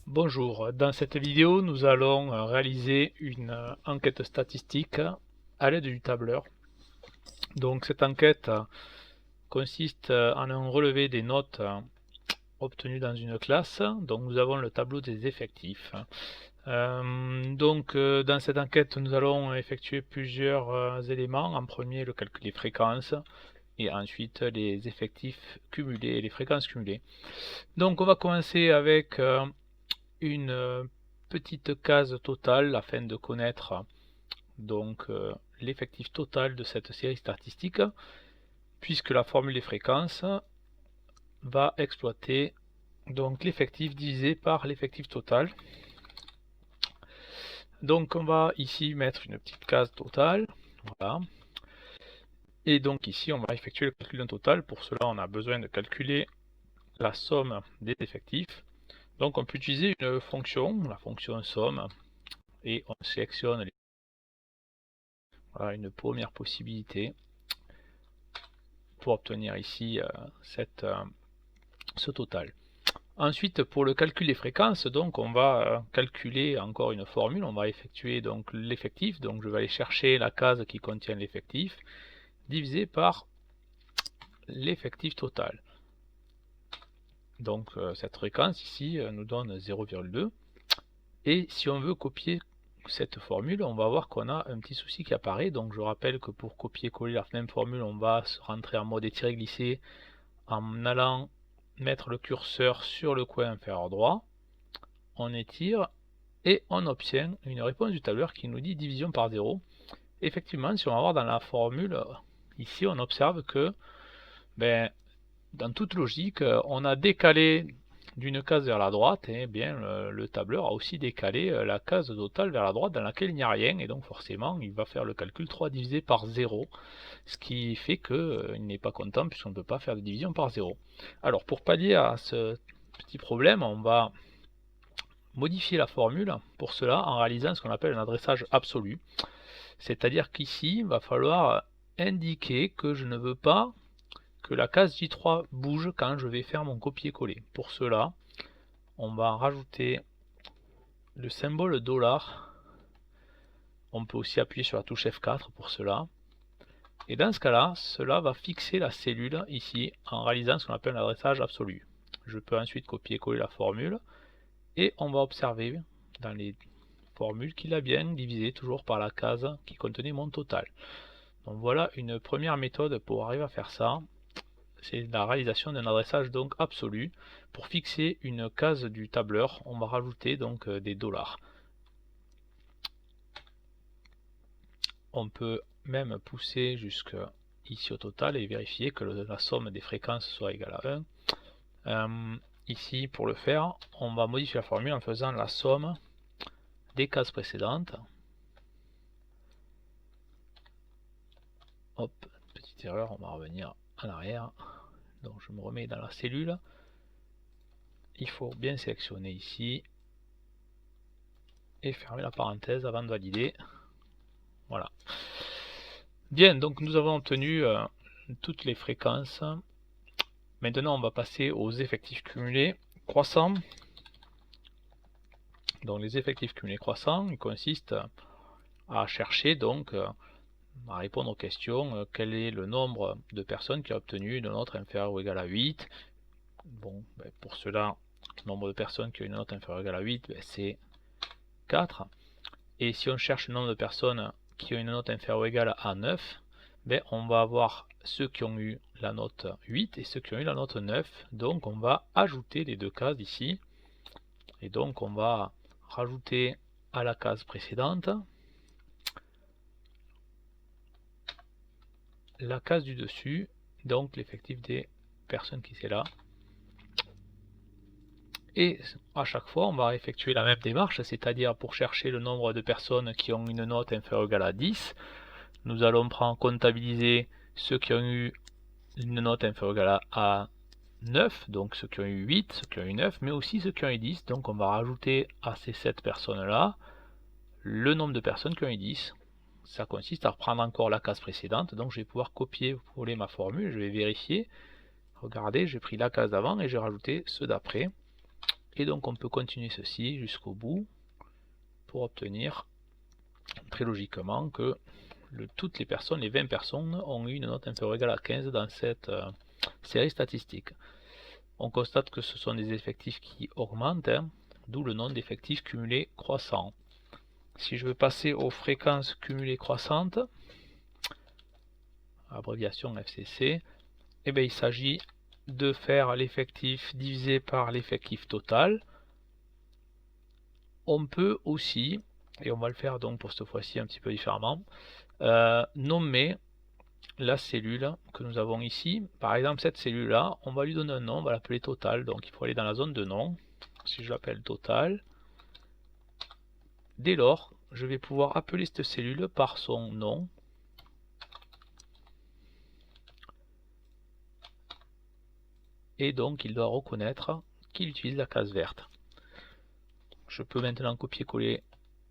Bonjour, dans cette vidéo nous allons réaliser une enquête statistique à l'aide du tableur. Donc cette enquête consiste en un relevé des notes obtenues dans une classe. Donc nous avons le tableau des effectifs. Dans cette enquête nous allons effectuer plusieurs éléments. En premier le calcul des fréquences et ensuite les effectifs cumulés et les fréquences cumulées. Donc on va commencer avec une petite case totale afin de connaître donc l'effectif total de cette série statistique, puisque la formule des fréquences va exploiter donc l'effectif divisé par l'effectif total. Donc on va ici mettre une petite case totale, voilà. Et donc ici on va effectuer le calcul d'un total. Pour cela on a besoin de calculer la somme des effectifs. Donc on peut utiliser une fonction, la fonction somme, et on sélectionne voilà, une première possibilité pour obtenir ici ce total. Ensuite, pour le calcul des fréquences, donc on va calculer encore une formule. On va effectuer donc l'effectif. Donc je vais aller chercher la case qui contient l'effectif divisé par l'effectif total. Donc cette fréquence ici nous donne 0,2. Et si on veut copier cette formule, on va voir qu'on a un petit souci qui apparaît. Donc je rappelle que pour copier-coller la même formule, on va rentrer en mode étirer-glisser en allant mettre le curseur sur le coin inférieur droit. On étire et on obtient une réponse du tableur qui nous dit division par 0. Effectivement, si on va voir dans la formule, ici on observe que dans toute logique, on a décalé d'une case vers la droite, et bien le tableur a aussi décalé la case totale vers la droite dans laquelle il n'y a rien, et donc forcément il va faire le calcul 3 divisé par 0, ce qui fait qu'il n'est pas content puisqu'on ne peut pas faire de division par 0. Alors pour pallier à ce petit problème, on va modifier la formule pour cela en réalisant ce qu'on appelle un adressage absolu, c'est-à-dire qu'ici il va falloir indiquer que je ne veux pas que la case J3 bouge quand je vais faire mon copier-coller. Pour cela, on va rajouter le symbole $. On peut aussi appuyer sur la touche F4 pour cela. Et dans ce cas-là, cela va fixer la cellule ici en réalisant ce qu'on appelle l'adressage absolu. Je peux ensuite copier-coller la formule et on va observer dans les formules qu'il a bien divisé toujours par la case qui contenait mon total. Donc voilà une première méthode pour arriver à faire ça. C'est la réalisation d'un adressage donc absolu. Pour fixer une case du tableur, on va rajouter donc des $. On peut même pousser jusque ici au total et vérifier que la somme des fréquences soit égale à 1. Ici, pour le faire, on va modifier la formule en faisant la somme des cases précédentes. Hop, petite erreur, on va revenir en arrière. Donc je me remets dans la cellule. Il faut bien sélectionner ici et fermer la parenthèse avant de valider. Voilà. Bien, donc nous avons obtenu toutes les fréquences. Maintenant on va passer aux effectifs cumulés croissants. Donc les effectifs cumulés croissants, ils consistent à chercher donc à répondre aux questions quel est le nombre de personnes qui a obtenu une note inférieure ou égale à 8. Bon, pour cela, le nombre de personnes qui ont une note inférieure ou égale à 8, c'est 4. Et si on cherche le nombre de personnes qui ont une note inférieure ou égale à 9, on va avoir ceux qui ont eu la note 8 et ceux qui ont eu la note 9. Donc on va ajouter les deux cases ici. Et donc on va rajouter à la case précédente la case du dessus, donc l'effectif des personnes qui c'est là. Et à chaque fois on va effectuer la même démarche, c'est-à-dire pour chercher le nombre de personnes qui ont une note inférieure ou égale à 10, nous allons comptabiliser ceux qui ont eu une note inférieure ou égale à 9, donc ceux qui ont eu 8, ceux qui ont eu 9, mais aussi ceux qui ont eu 10. Donc on va rajouter à ces 7 personnes là le nombre de personnes qui ont eu 10. ça consiste à reprendre encore la case précédente. Donc je vais pouvoir copier-coller ma formule, je vais vérifier. Regardez, j'ai pris la case d'avant et j'ai rajouté ceux d'après. Et donc on peut continuer ceci jusqu'au bout pour obtenir très logiquement que toutes les personnes, les 20 personnes, ont eu une note inférieure ou égale à 15 dans cette série statistique. On constate que ce sont des effectifs qui augmentent, hein, d'où le nom d'effectifs cumulés croissants. Si je veux passer aux fréquences cumulées croissantes, abréviation FCC, eh bien, il s'agit de faire l'effectif divisé par l'effectif total. On peut aussi, et on va le faire donc pour cette fois-ci un petit peu différemment, nommer la cellule que nous avons ici. Par exemple, cette cellule là, on va lui donner un nom, on va l'appeler total. Donc il faut aller dans la zone de nom. Si je l'appelle total, dès lors je vais pouvoir appeler cette cellule par son nom. Et donc il doit reconnaître qu'il utilise la case verte. Je peux maintenant copier-coller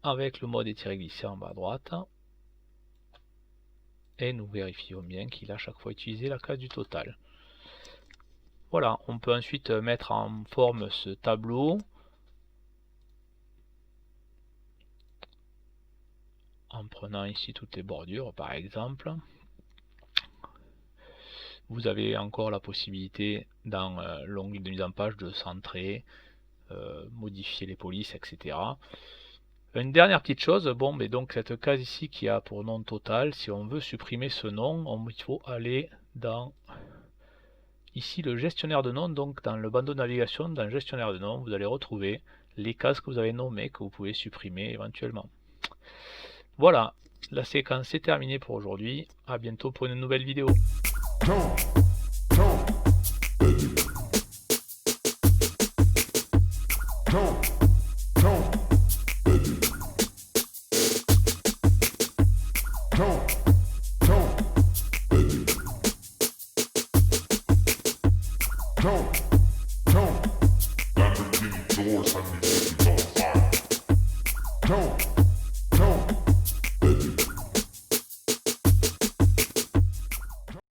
avec le mode étiré-glisser en bas à droite. Et nous vérifions bien qu'il a chaque fois utilisé la case du total. Voilà, on peut ensuite mettre en forme ce tableau. En prenant ici toutes les bordures par exemple. Vous avez encore la possibilité dans l'onglet de mise en page de centrer, modifier les polices, etc. Une dernière petite chose, bon, mais donc cette case ici qui a pour nom total, si on veut supprimer ce nom, il faut aller dans ici le gestionnaire de nom, donc dans le bandeau de navigation, dans le gestionnaire de nom, vous allez retrouver les cases que vous avez nommées, que vous pouvez supprimer éventuellement. Voilà, la séquence est terminée pour aujourd'hui, à bientôt pour une nouvelle vidéo. Lamborghini doors, honey, it's on fire.